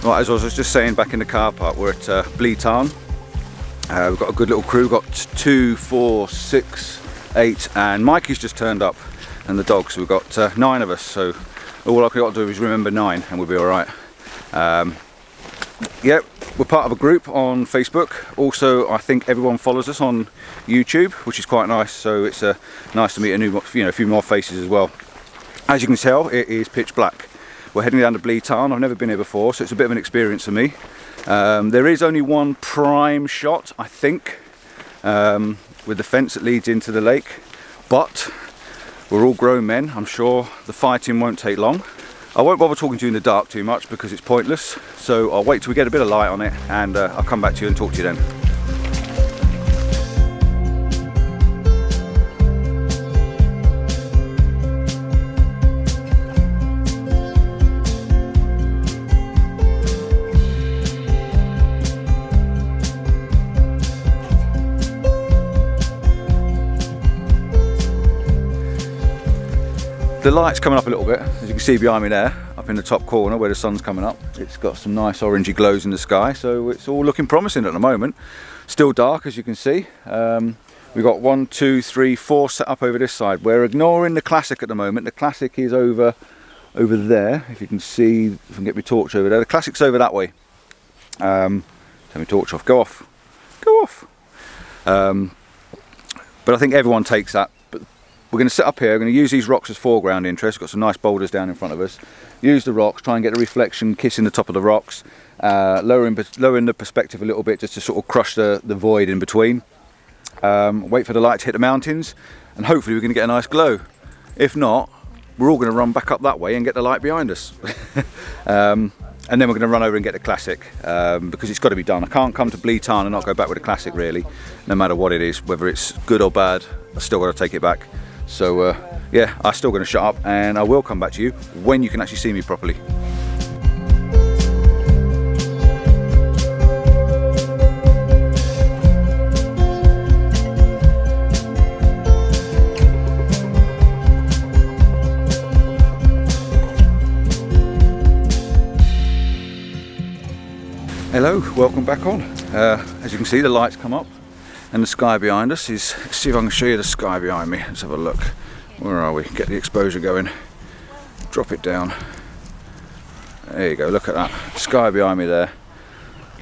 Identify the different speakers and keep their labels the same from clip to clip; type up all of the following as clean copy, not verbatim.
Speaker 1: Right, as I was just saying back in the car park, we're at Blea Tarn. We've got a good little crew. We've got 2, 4, 6, 8, and Mikey's just turned up, and the dog. So we've got 9 of us. So all I've got to do is remember 9, and we'll be all right. Yeah, we're part of a group on Facebook. Also, I think everyone follows us on YouTube, which is quite nice. So it's nice to meet a few more faces as well. As you can tell, it is pitch black. We're heading down to Blea Tarn. I've never been here before, so it's a bit of an experience for me. There is only one prime shot, I think, with the fence that leads into the lake. But we're all grown men. I'm sure the fighting won't take long. I won't bother talking to you in the dark too much because it's pointless. So I'll wait till we get a bit of light on it, and I'll come back to you and talk to you then. The light's coming up a little bit, as you can see behind me there, up in the top corner where the sun's coming up. It's got some nice orangey glows in the sky, so it's all looking promising at the moment. Still dark, as you can see. We've got 1, 2, 3, 4 set up over this side. We're ignoring the Classic at the moment. The Classic is over there, if you can see, if I can get my torch over there. The Classic's over that way. Turn my torch off, go off. But I think everyone takes that. We're going to sit up here, we're going to use these rocks as foreground interest. Got some nice boulders down in front of us. Use the rocks, try and get the reflection kissing the top of the rocks, lowering the perspective a little bit just to sort of crush the void in between. Wait for the light to hit the mountains, and hopefully we're going to get a nice glow. If not, we're all going to run back up that way and get the light behind us. And then we're going to run over and get the Classic, because it's got to be done. I can't come to Blea Tarn and not go back with the Classic really, no matter what it is, whether it's good or bad. I've still got to take it back. So yeah, I'm still going to shut up, and I will come back to you when you can actually see me properly. Hello, welcome back on. As you can see, the lights come up. And the sky behind us is, let's see if I can show you the sky behind me. Let's have a look. Where are we? Get the exposure going. Drop it down. There you go, look at that. Sky behind me there.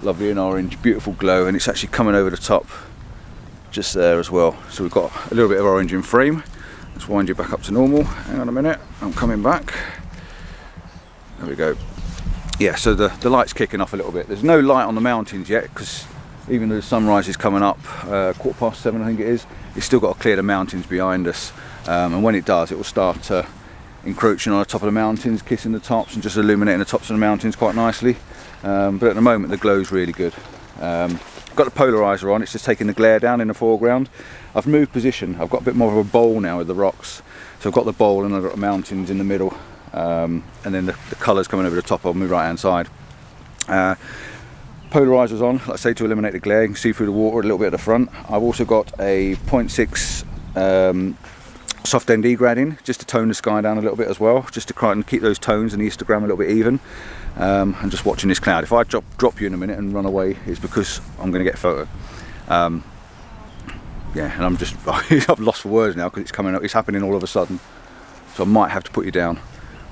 Speaker 1: Lovely and orange, beautiful glow, and it's actually coming over the top just there as well. So we've got a little bit of orange in frame. Let's wind you back up to normal. Hang on a minute, I'm coming back. There we go. Yeah, so the light's kicking off a little bit. There's no light on the mountains yet, because even though the sunrise is coming up, 7:15 I think it is, it's still got to clear the mountains behind us. And when it does, it will start encroaching on the top of the mountains, kissing the tops and just illuminating the tops of the mountains quite nicely. But at the moment the glow's really good. I've got the polarizer on, it's just taking the glare down in the foreground. I've moved position, I've got a bit more of a bowl now with the rocks. So I've got the bowl and I've got the mountains in the middle, and then the colours coming over the top of my right hand side. Polarizer's on, like I say, to eliminate the glare. You can see through the water a little bit at the front. I've also got a 0.6 soft ND grad in, just to tone the sky down a little bit as well, just to try and keep those tones and the histogram a little bit even. And just watching this cloud. If I drop you in a minute and run away, it's because I'm going to get a photo. Yeah, and I'm just I've lost for words now because it's coming up. It's happening all of a sudden, so I might have to put you down.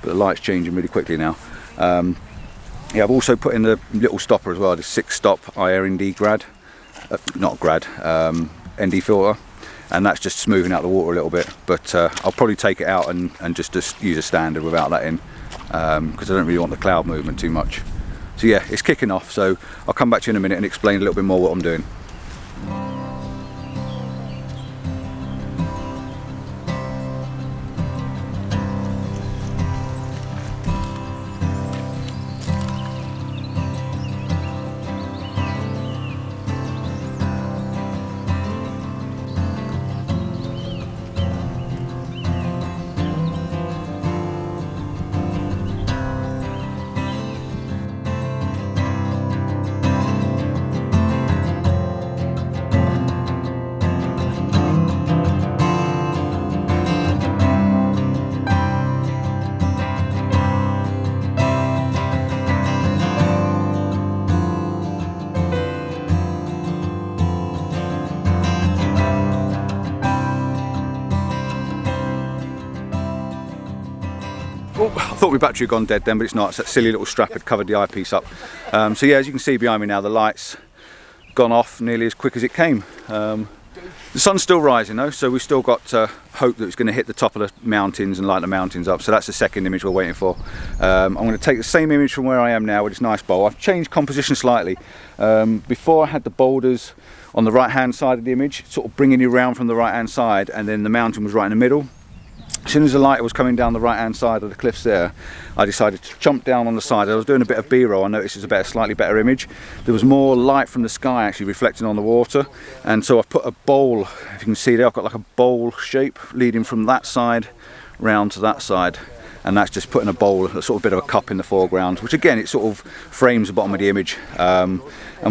Speaker 1: But the light's changing really quickly now. Yeah, I've also put in the little stopper as well, the 6-stop IR-ND grad, ND filter, and that's just smoothing out the water a little bit. But I'll probably take it out and just use a standard without that in, because I don't really want the cloud movement too much. So yeah, it's kicking off, so I'll come back to you in a minute and explain a little bit more what I'm doing. Oh, I thought my battery had gone dead then, but it's not. It's that silly little strap had covered the eyepiece up. So yeah, as you can see behind me now, the light's gone off nearly as quick as it came. The sun's still rising though, so we've still got hope that it's going to hit the top of the mountains and light the mountains up. So that's the second image we're waiting for. I'm going to take the same image from where I am now with this nice bowl. I've changed composition slightly. Before I had the boulders on the right hand side of the image, sort of bringing you around from the right hand side, and then the mountain was right in the middle. As soon as the light was coming down the right hand side of the cliffs there, I decided to jump down on the side. I was doing a bit of B-roll. I noticed it was a slightly better image. There was more light from the sky actually reflecting on the water, and so I've put a bowl, if you can see there, I've got like a bowl shape leading from that side round to that side, and that's just putting a bowl, a sort of bit of a cup in the foreground, which again it sort of frames the bottom of the image, and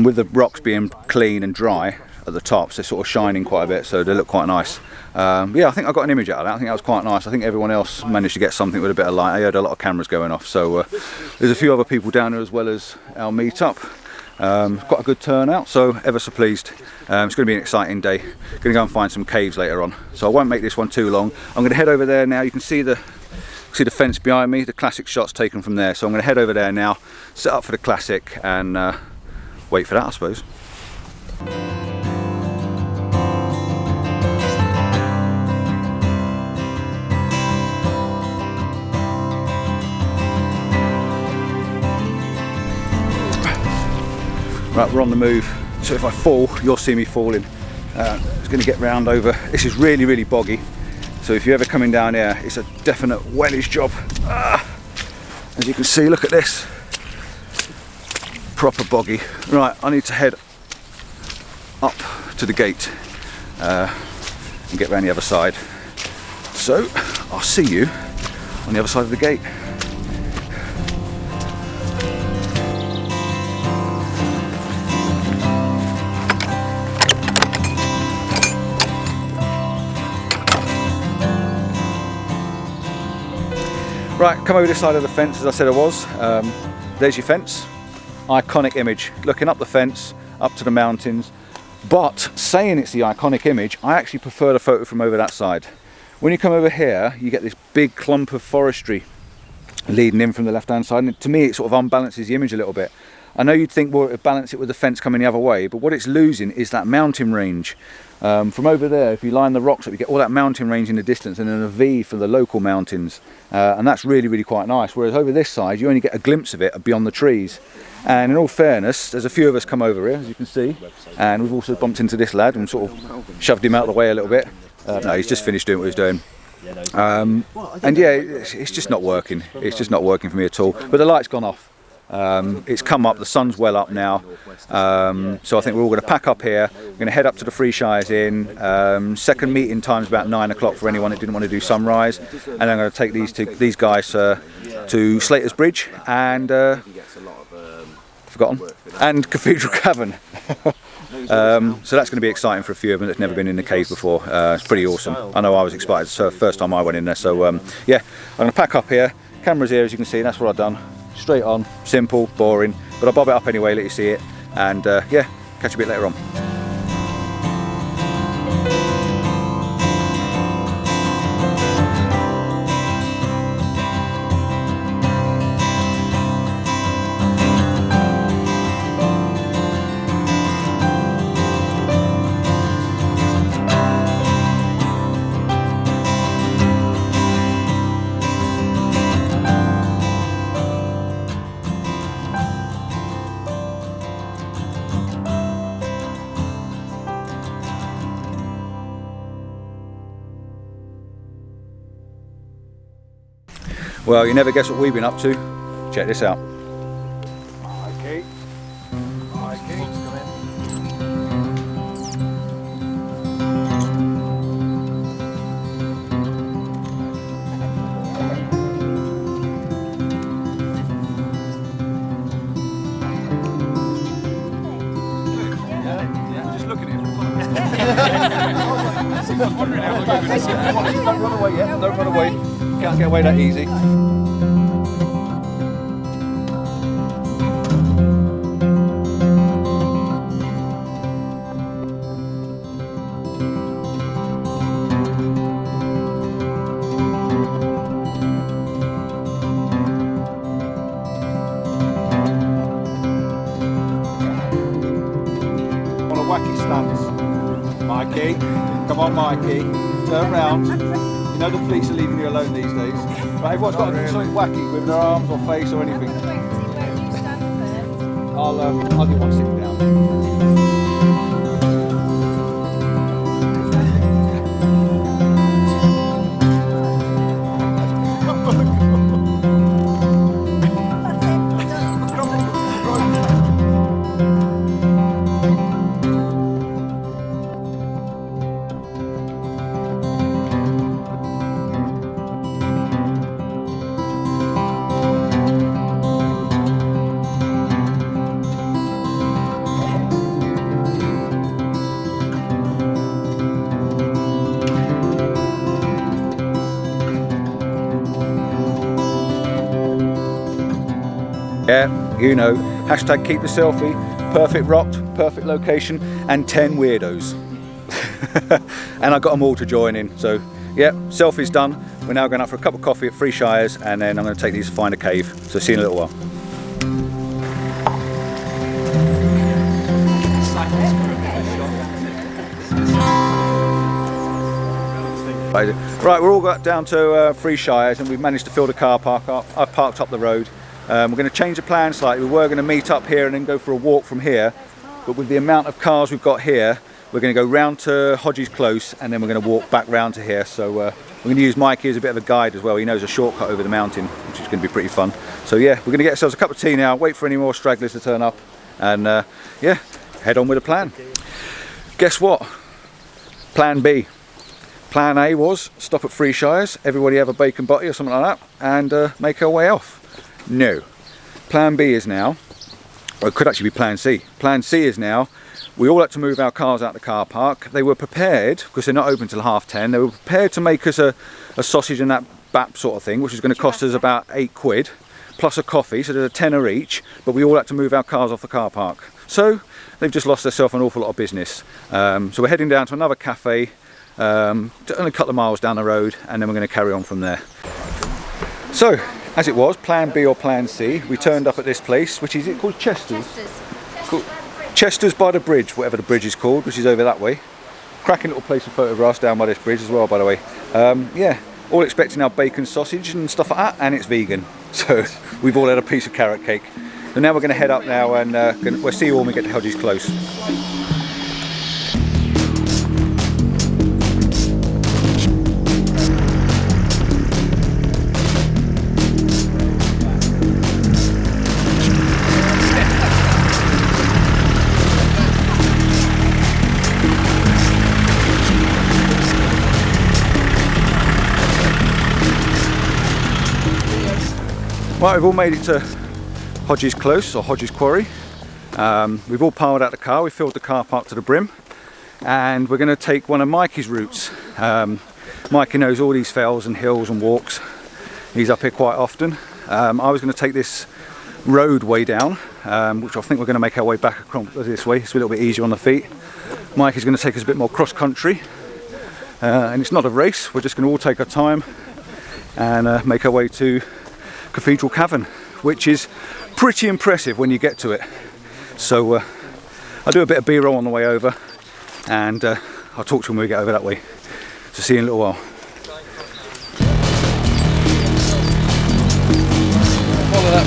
Speaker 1: with the rocks being clean and dry at the tops, they're sort of shining quite a bit, so they look quite nice. Yeah, I think I got an image out of that. I think that was quite nice. I think everyone else managed to get something with a bit of light. I heard a lot of cameras going off, so there's a few other people down there as well as our meet-up. Quite a good turnout, so ever so pleased. It's going to be an exciting day. Going to go and find some caves later on, so I won't make this one too long. I'm going to head over there now. You can see the fence behind me, the classic shots taken from there. So I'm going to head over there now, set up for the classic, and wait for that, I suppose. Right, we're on the move, so if I fall, you'll see me falling. It's going to get round over. This is really, really boggy, so if you're ever coming down here, it's a definite wellish job. As you can see, look at this. Proper boggy. Right, I need to head up to the gate and get round the other side. So, I'll see you on the other side of the gate. Right, come over this side of the fence as I said I was. There's your fence. Iconic image. Looking up the fence, up to the mountains. But saying it's the iconic image, I actually prefer the photo from over that side. When you come over here, you get this big clump of forestry leading in from the left-hand side. And to me, it sort of unbalances the image a little bit. I know you'd think, well, it'd balance it with the fence coming the other way, but what it's losing is that mountain range. From over there, if you line the rocks up, you get all that mountain range in the distance, and then a V for the local mountains, and that's really, really quite nice. Whereas over this side, you only get a glimpse of it beyond the trees. And in all fairness, there's a few of us come over here, as you can see, and we've also bumped into this lad and sort of shoved him out of the way a little bit. No, he's just finished doing what he's doing. And yeah, it's just not working. It's just not working for me at all. But the light's gone off. It's come up, the sun's well up now, so I think we're all going to pack up here. We're going to head up to the Free Shires Inn. Second meeting time's about 9 o'clock for anyone that didn't want to do sunrise, and I'm going to take these guys to Slater's Bridge and forgotten, and Cathedral Cavern. So that's going to be exciting for a few of them that's never been in the cave before. It's pretty awesome. I know I was excited. It's the first time I went in there, so yeah, I'm going to pack up here. Camera's here, as you can see. That's what I've done. Straight on, simple, boring, but I'll bob it up anyway, let you see it, and yeah, catch you a bit later on. Well, you never guess what we've been up to. Check this out.
Speaker 2: Hi, Kate. Hi, Kate. Come in.
Speaker 1: Yeah, just looking at it for fun. I was wondering how long you were going to see. Don't run away yet. Don't run away. Can't get away that easy. Right, Mikey, turn round. You know the police are leaving you alone these days. But everyone's got to do something wacky with their arms or face or anything. I'll do one sitting down. Yeah, you know, hashtag keep the selfie, perfect rocked, perfect location, and 10 weirdos. And I got them all to join in, so yeah, selfie's done. We're now going out for a cup of coffee at Three Shires, and then I'm going to take these to find a cave. So see you in a little while. Right, we're all got down to Three Shires, and we've managed to fill the car park up. I've parked up the road. We're going to change the plan slightly. We were going to meet up here and then go for a walk from here, but with the amount of cars we've got here, we're going to go round to Hodges Close and then we're going to walk back round to here. So we're going to use Mikey as a bit of a guide as well. He knows a shortcut over the mountain, which is going to be pretty fun. So yeah, we're going to get ourselves a cup of tea now, wait for any more stragglers to turn up, and yeah, head on with a plan. Guess what? Plan B. Plan A was stop at Three Shires, everybody have a bacon butty or something like that, and make our way off. No. Plan B is now, or it could actually be Plan C. Plan C is now, we all had to move our cars out the car park. They were prepared, because they're not open till 10:30, they were prepared to make us a sausage and that bap sort of thing, which is going to cost us about £8, plus a coffee, so there's a tenner each, but we all had to move our cars off the car park. So they've just lost themselves an awful lot of business. So we're heading down to another cafe, only a couple of miles down the road, and then we're going to carry on from there. So, as it was, Plan B or Plan C, we turned up at this place, which is it called Chester's? Chester's by the bridge, whatever the bridge is called, which is over that way. Cracking little place of photographs down by this bridge as well, by the way. Yeah, all expecting our bacon sausage and stuff like that, and it's vegan. So we've all had a piece of carrot cake. So now we're going to head up now, and we'll see you when we get to Hodges Close. Right, we've all made it to Hodges Close, or Hodges Quarry. We've all piled out the car, we filled the car park to the brim, and we're going to take one of Mikey's routes. Mikey knows all these fells and hills and walks. He's up here quite often. I was going to take this road way down, which I think we're going to make our way back this way. It's a little bit easier on the feet. Mikey's going to take us a bit more cross country, and it's not a race. We're just going to all take our time and make our way to Cathedral Cavern, which is pretty impressive when you get to it. So I'll do a bit of B-roll on the way over, and I'll talk to him when we get over that way. So see you in a little while. Follow that.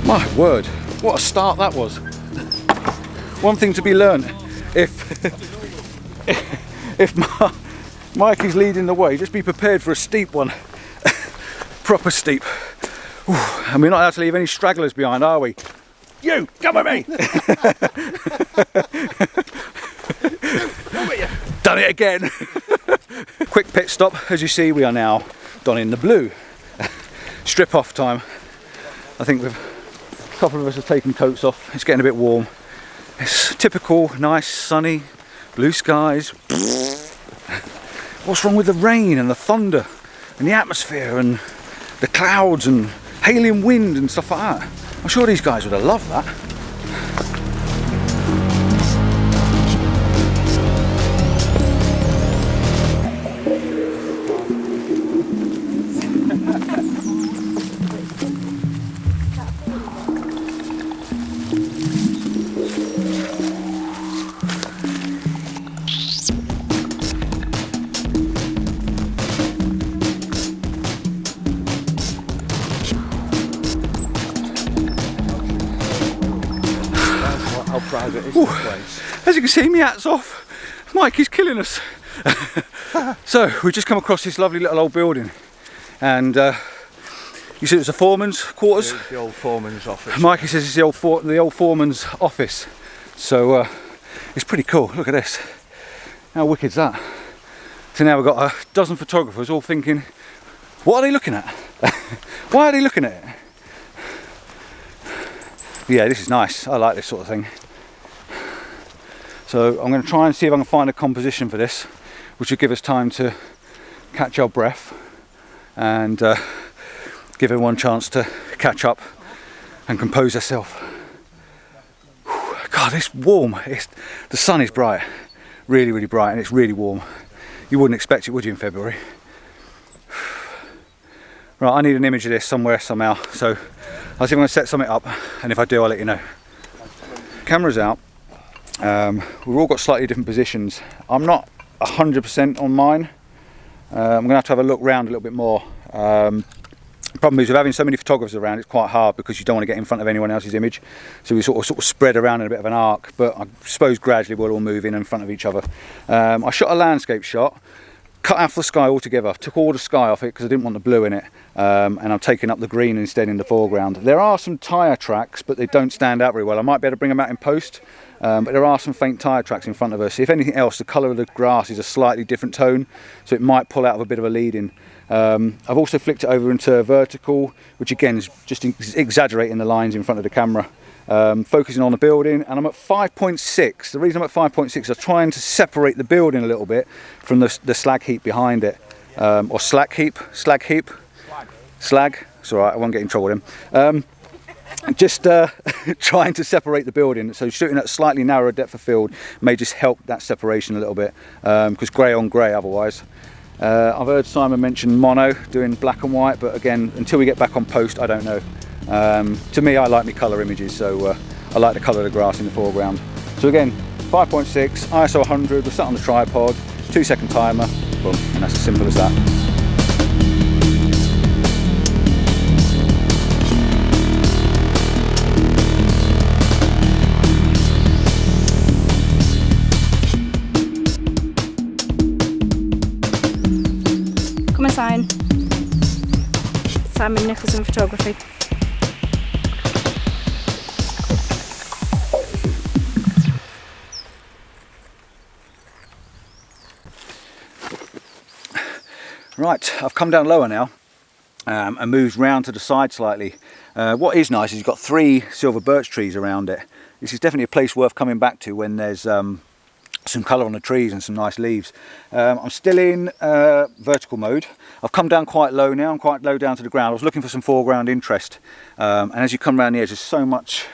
Speaker 1: My word, what a start that was. One thing to be learned, if Mikey's leading the way, just be prepared for a steep one. Proper steep. And we're not allowed to leave any stragglers behind, are we? You, come with me! Done it again. Quick pit stop. As you see, we are now donning the blue. Strip off time. I think a couple of us have taken coats off. It's getting a bit warm. It's typical, nice, sunny, blue skies. What's wrong with the rain and the thunder and the atmosphere and the clouds and hailing wind and stuff like that? I'm sure these guys would have loved that.
Speaker 2: as it is this place.
Speaker 1: As you can see, my hat's off. Mikey's killing us. So we've just come across this lovely little old building, and you see it's a foreman's quarters.
Speaker 2: The old foreman's office.
Speaker 1: Mikey says it's the old foreman's office. So it's pretty cool. Look at this. How wicked's that? So now we've got a dozen photographers all thinking, what are they looking at? Why are they looking at it? Yeah, this is nice. I like this sort of thing. So I'm going to try and see if I can find a composition for this, which will give us time to catch our breath and give everyone a chance to catch up and compose herself. God, it's warm. The sun is bright, really, really bright, and it's really warm. You wouldn't expect it, would you, in February? Right, I need an image of this somewhere, somehow. So I'll see if I'm going to set something up, and if I do, I'll let you know. Camera's out. We've all got slightly different positions. I'm not 100% on mine. I'm going to have a look round a little bit more. Problem is, with having so many photographers around, it's quite hard because you don't want to get in front of anyone else's image. So we sort of spread around in a bit of an arc, but I suppose gradually we'll all move in front of each other. I shot a landscape shot, cut off the sky altogether, took all the sky off it because I didn't want the blue in it, and I'm taking up the green instead in the foreground. There are some tyre tracks, but they don't stand out very well. I might be able to bring them out in post, but there are some faint tyre tracks in front of us. If anything else, the colour of the grass is a slightly different tone, so it might pull out of a bit of a lead in. I've also flicked it over into vertical, which again is just exaggerating the lines in front of the camera. Focusing on the building, and I'm at 5.6. The reason I'm at 5.6 is I'm trying to separate the building a little bit from the slag heap behind it, or slag heap. Slag. It's all right. I won't get in trouble with him. Just trying to separate the building. So shooting at a slightly narrower depth of field may just help that separation a little bit, because grey on grey otherwise. I've heard Simon mention mono, doing black and white, but again, until we get back on post, I don't know. To me, I like my colour images, so I like the colour of the grass in the foreground. So again, 5.6, ISO 100, we're sat on the tripod, 2-second timer, boom, and that's as simple as that.
Speaker 3: Come and sign. Simon Nicholson Photography.
Speaker 1: Right, I've come down lower now and moved round to the side slightly. What is nice is you've got 3 silver birch trees around it. This is definitely a place worth coming back to when there's some colour on the trees and some nice leaves. I'm still in vertical mode. I've come down quite low now. I'm quite low down to the ground. I was looking for some foreground interest, and as you come around the edge, there's so much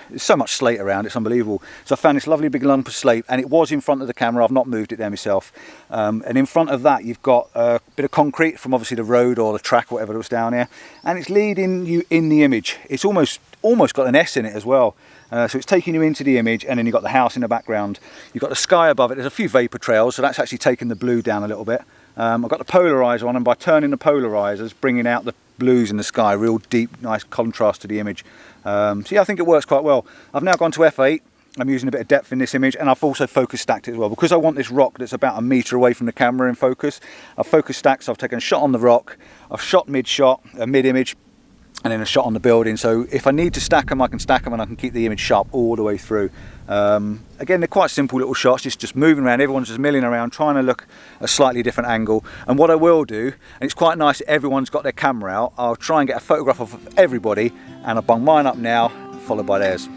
Speaker 1: slate around. It's unbelievable. So I found this lovely big lump of slate, and it was in front of the camera. I've not moved it there myself. And in front of that, you've got a bit of concrete from obviously the road or the track, or whatever that was down here, and it's leading you in the image. It's almost got an S in it as well. So it's taking you into the image, and then you've got the house in the background. You've got the sky above it. There's a few vapour trails, so that's actually taken the blue down a little bit. I've got the polarizer on, and by turning the polarizers, bringing out the blues in the sky, real deep, nice contrast to the image. So yeah, I think it works quite well. I've now gone to f8. I'm using a bit of depth in this image, and I've also focus stacked it as well. Because I want this rock that's about 1 metre away from the camera in focus, I've focus stacked, so I've taken a shot on the rock, I've shot mid-shot, a mid-image, and then a shot on the building. So if I need to stack them, I can stack them, and I can keep the image sharp all the way through. Again, they're quite simple little shots, just moving around. Everyone's just milling around, trying to look a slightly different angle. And what I will do, and it's quite nice that everyone's got their camera out, I'll try and get a photograph of everybody, and I'll bung mine up now, followed by theirs.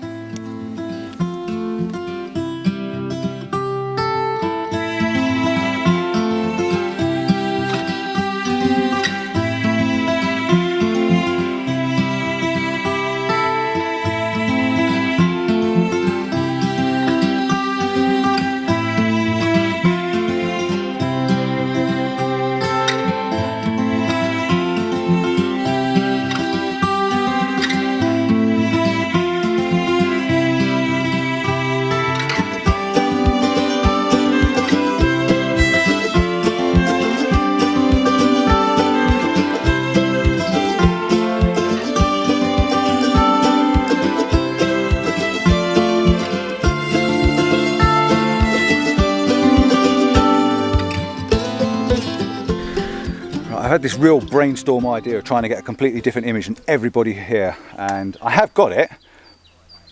Speaker 1: I had this real brainstorm idea of trying to get a completely different image than everybody here, and I have got it,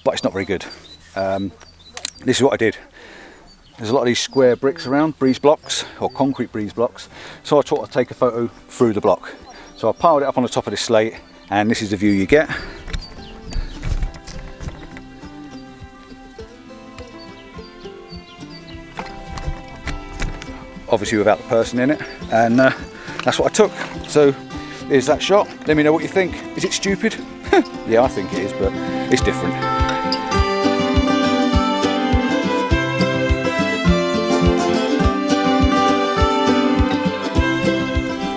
Speaker 1: but it's not very good. This is what I did. There's a lot of these square bricks around, breeze blocks, or concrete breeze blocks, so I thought I'd take a photo through the block. So I piled it up on the top of this slate, and this is the view you get. Obviously without the person in it, and that's what I took. So here's that shot. Let me know what you think. Is it stupid? Yeah, I think it is, but it's different.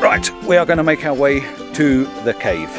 Speaker 1: Right, we are going to make our way to the cave.